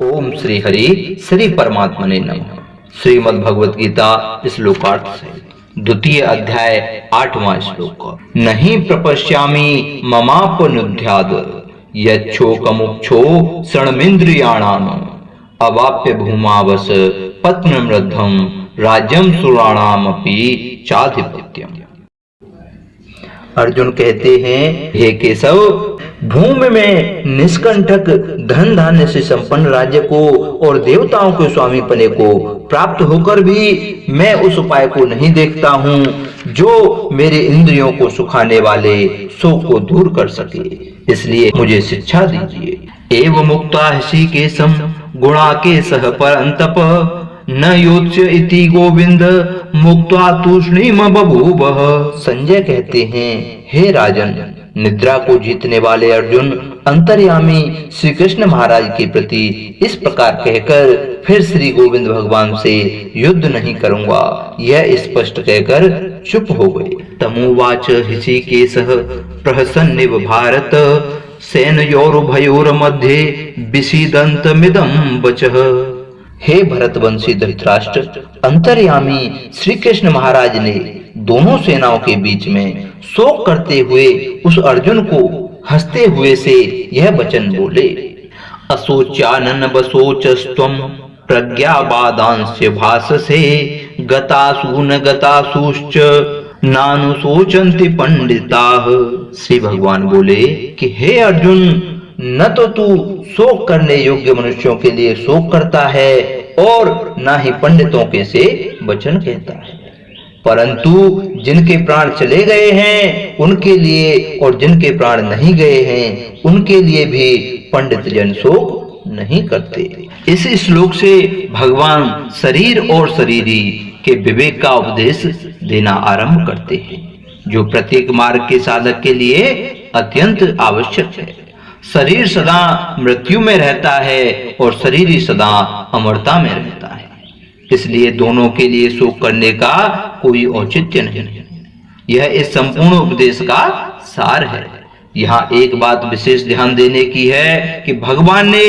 ओम श्री हरि श्री परमात्मने नमः। श्रीमद् भगवत गीता श्लोकार्थ से द्वितीय अध्याय 8वां श्लोक। नहीं प्रपश्यामि ममापनुध्याद यच्छोकमुक्षो क्षणमिन्द्रियाणाम् अवाप्य भूमावस पत्नमृद्धं राज्यं सुराणामपि चाधिपत्यम्। अर्जुन कहते हैं, हे केशव, भूमि में निष्कंटक धन धान्य से संपन्न राज्य को और देवताओं के स्वामी पने को प्राप्त होकर भी मैं उस उपाय को नहीं देखता हूँ जो मेरे इंद्रियों को सुखाने वाले शोक को दूर कर सके। इसलिए मुझे शिक्षा दीजिए। एवं मुक्ता ऋषिकेशं गुणाकेशः परन्तप न योत्स्य इति गोविंद मुक्त्वा तूष्णीम बभूवः। संजय कहते हैं, हे राजन, निद्रा को जीतने वाले अर्जुन अंतर्यामी श्री कृष्ण महाराज के प्रति इस प्रकार कहकर फिर श्री गोविंद भगवान से युद्ध नहीं करूंगा, यह स्पष्ट कहकर चुप हो गए। तमुवाच ऋषिकेशः प्रहसन्निव भारत सेनयोरुभयोर्मध्ये विषीदन्तमिदं वचः। हे भरतवंशी धृतराष्ट्र, अंतर्यामी श्री कृष्ण महाराज ने दोनों सेनाओं के बीच में शोक करते हुए उस अर्जुन को हंसते हुए से यह वचन बोले। असोचानन बसोचस्त्वं प्रज्ञावादांस्य भाससे गतासु न गतासुश्च नानुशोचन्ति पंडिताः। श्री भगवान बोले कि हे अर्जुन, न तो तू शोक करने योग्य मनुष्यों के लिए शोक करता है और न ही पंडितों के से वचन कहता है, परंतु जिनके प्राण चले गए हैं उनके लिए और जिनके प्राण नहीं गए हैं उनके लिए भी पंडित जन शोक नहीं करते। इस श्लोक से भगवान शरीर और शरीरी के विवेक का उपदेश देना आरंभ करते हैं, जो प्रत्येक मार्ग के साधक के लिए अत्यंत आवश्यक है। शरीर सदा मृत्यु में रहता है और शरीर सदा अमरता में रहता है, इसलिए दोनों के लिए शोक करने का कोई औचित्य नहीं है। यह इस संपूर्ण उपदेश का सार है। यहाँ एक बात विशेष ध्यान देने की है कि भगवान ने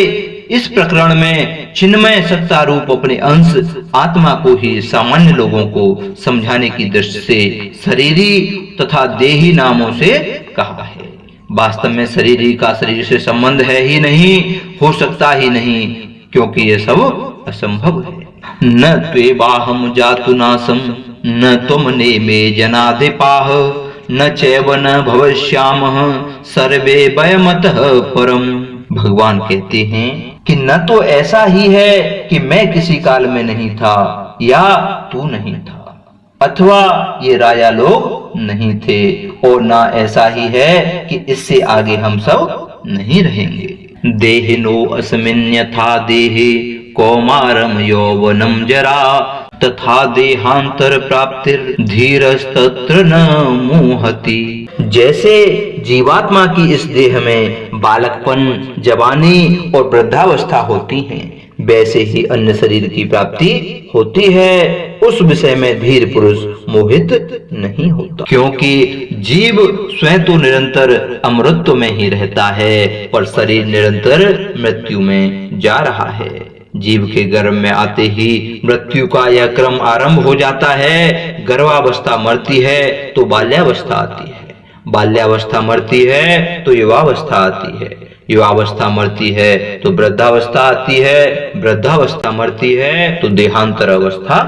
इस प्रकरण में चिन्मय सत्ता रूप अपने अंश आत्मा को ही सामान्य लोगों को समझाने की दृष्टि से शरीरी तथा देही नामों से कहा है। वास्तव में शरीरी का शरीर से संबंध है ही नहीं, हो सकता ही नहीं, क्योंकि यह सब असंभव है। न त्वेवाहं जातु नासं न त्वं नेमे जनाधिपाः न चैव न भविष्यामः सर्वे वयमतः परम्। भगवान कहते हैं कि न तो ऐसा ही है कि मैं किसी काल में नहीं था या तू नहीं था, अथवा ये राजा लोग नहीं थे, और ना ऐसा ही है कि इससे आगे हम सब नहीं रहेंगे। देहिनो अस्मिन्यथा देहे कौमारम यौवनम जरा तथा देहांतर प्राप्तिर धीरस्तत्र न मुहति। जैसे जीवात्मा की इस देह में बालकपन, जवानी और वृद्धावस्था होती हैं, वैसे ही अन्य शरीर की प्राप्ति होती है। उस विषय में धीर पुरुष मोहित नहीं होता, क्योंकि जीव स्वयं तो निरंतर अमृतत्व में ही रहता है और शरीर निरंतर मृत्यु में जा रहा है। जीव के गर्भ में आते ही मृत्यु का यह क्रम आरंभ हो जाता है। गर्भावस्था मरती है तो बाल्यावस्था आती है, बाल्यावस्था मरती है तो युवावस्था आती है, युवावस्था मरती है तो वृद्धावस्था आती है, वृद्धावस्था मरती है तो देहांतर अवस्था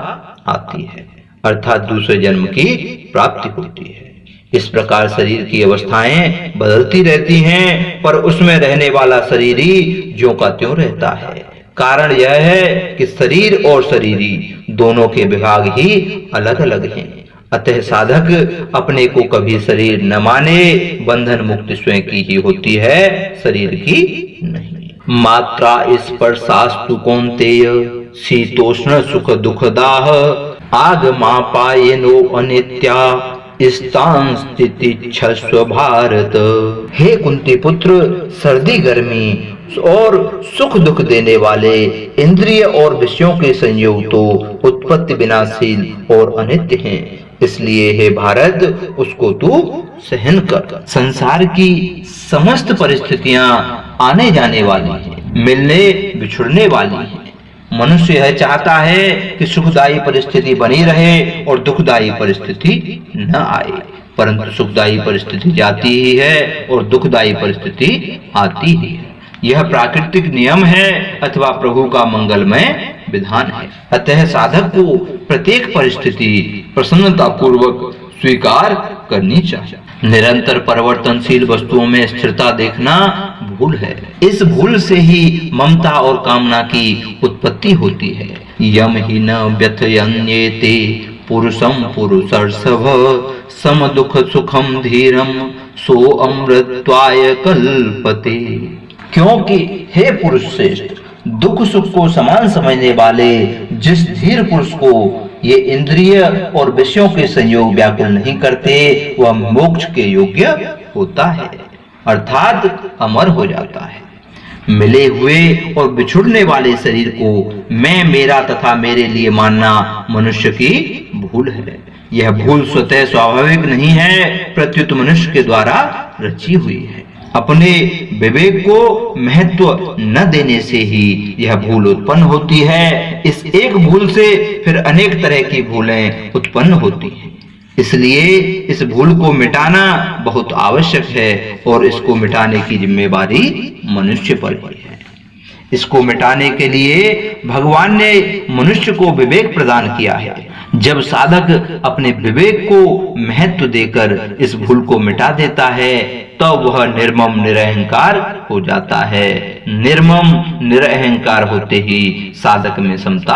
आती है, अर्थात दूसरे जन्म की प्राप्ति होती है। इस प्रकार शरीर की अवस्थाएं बदलती रहती हैं, पर उसमें रहने वाला शरीरी ज्यों का त्यों रहता है। कारण यह है कि शरीर और शरीरी दोनों के विभाग ही अलग अलग हैं। अतः साधक अपने को कभी शरीर न माने, बंधन मुक्ति स्वयं की ही होती है, शरीर की नहीं। मात्रा स्पर्शास्तु कौन्तेय शीतोष्ण सुख दुखदाह आगमापायनो अनित्या स्थान स्थिति छस्व भारत। हे कुंती पुत्र, सर्दी गर्मी और सुख दुख देने वाले इंद्रिय और विषयों के संयोग तो उत्पत्ति विनाशील और अनित्य हैं, इसलिए हे भारत उसको तू सहन कर। संसार की समस्त परिस्थितियां आने जाने वाली हैं, मिलने बिछुड़ने वाली है। मनुष्य यह चाहता है कि सुखदायी परिस्थिति बनी रहे और दुखदायी परिस्थिति न आए, परंतु सुखदायी परिस्थिति जाती ही है और दुखदायी परिस्थिति आती ही है। यह प्राकृतिक नियम है अथवा प्रभु का मंगलमय विधान है। अतः साधक को प्रत्येक परिस्थिति प्रसन्नता पूर्वक स्वीकार करनी चाहिए। निरंतर परिवर्तनशील वस्तुओं में स्थिरता देखना भूल है। इस भूल से ही ममता और कामना की उत्पत्ति होती है। यम ही न व्यथयन्येते पुरुषम पुरुषर्षभ सम दुख सुखम धीरम सो अमृत्वाय कल्पते। क्योंकि हे पुरुष श्रेष्ठ, दुख सुख को समान समझने वाले जिस धीर पुरुष को ये इंद्रिय और विषयों के संयोग व्याकुल नहीं करते, वह मोक्ष के योग्य होता है, अर्थात अमर हो जाता है। मिले हुए और बिछुड़ने वाले शरीर को मैं, मेरा तथा मेरे लिए मानना मनुष्य की भूल है। यह भूल स्वतः स्वाभाविक नहीं है, प्रत्युत मनुष्य के द्वारा रची हुई है। अपने विवेक को महत्व न देने से ही यह भूल उत्पन्न होती है। इस एक भूल से फिर अनेक तरह की भूलें उत्पन्न होती हैं। इसलिए इस भूल को मिटाना बहुत आवश्यक है और इसको मिटाने की जिम्मेवारी मनुष्य पर ही है। इसको मिटाने के लिए भगवान ने मनुष्य को विवेक प्रदान किया है। जब साधक अपने विवेक को महत्व देकर इस भूल को मिटा देता है, तो वह निर्मम निरहंकार हो जाता है। निर्मम निरहंकार होते ही साधक में समता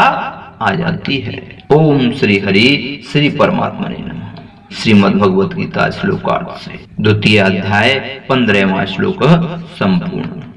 आ जाती है। ओम श्री हरि श्री परमात्मा ने नमः। श्रीमद् भगवत गीता श्लोकार्थ से 2 अध्याय 15वां श्लोक संपूर्ण।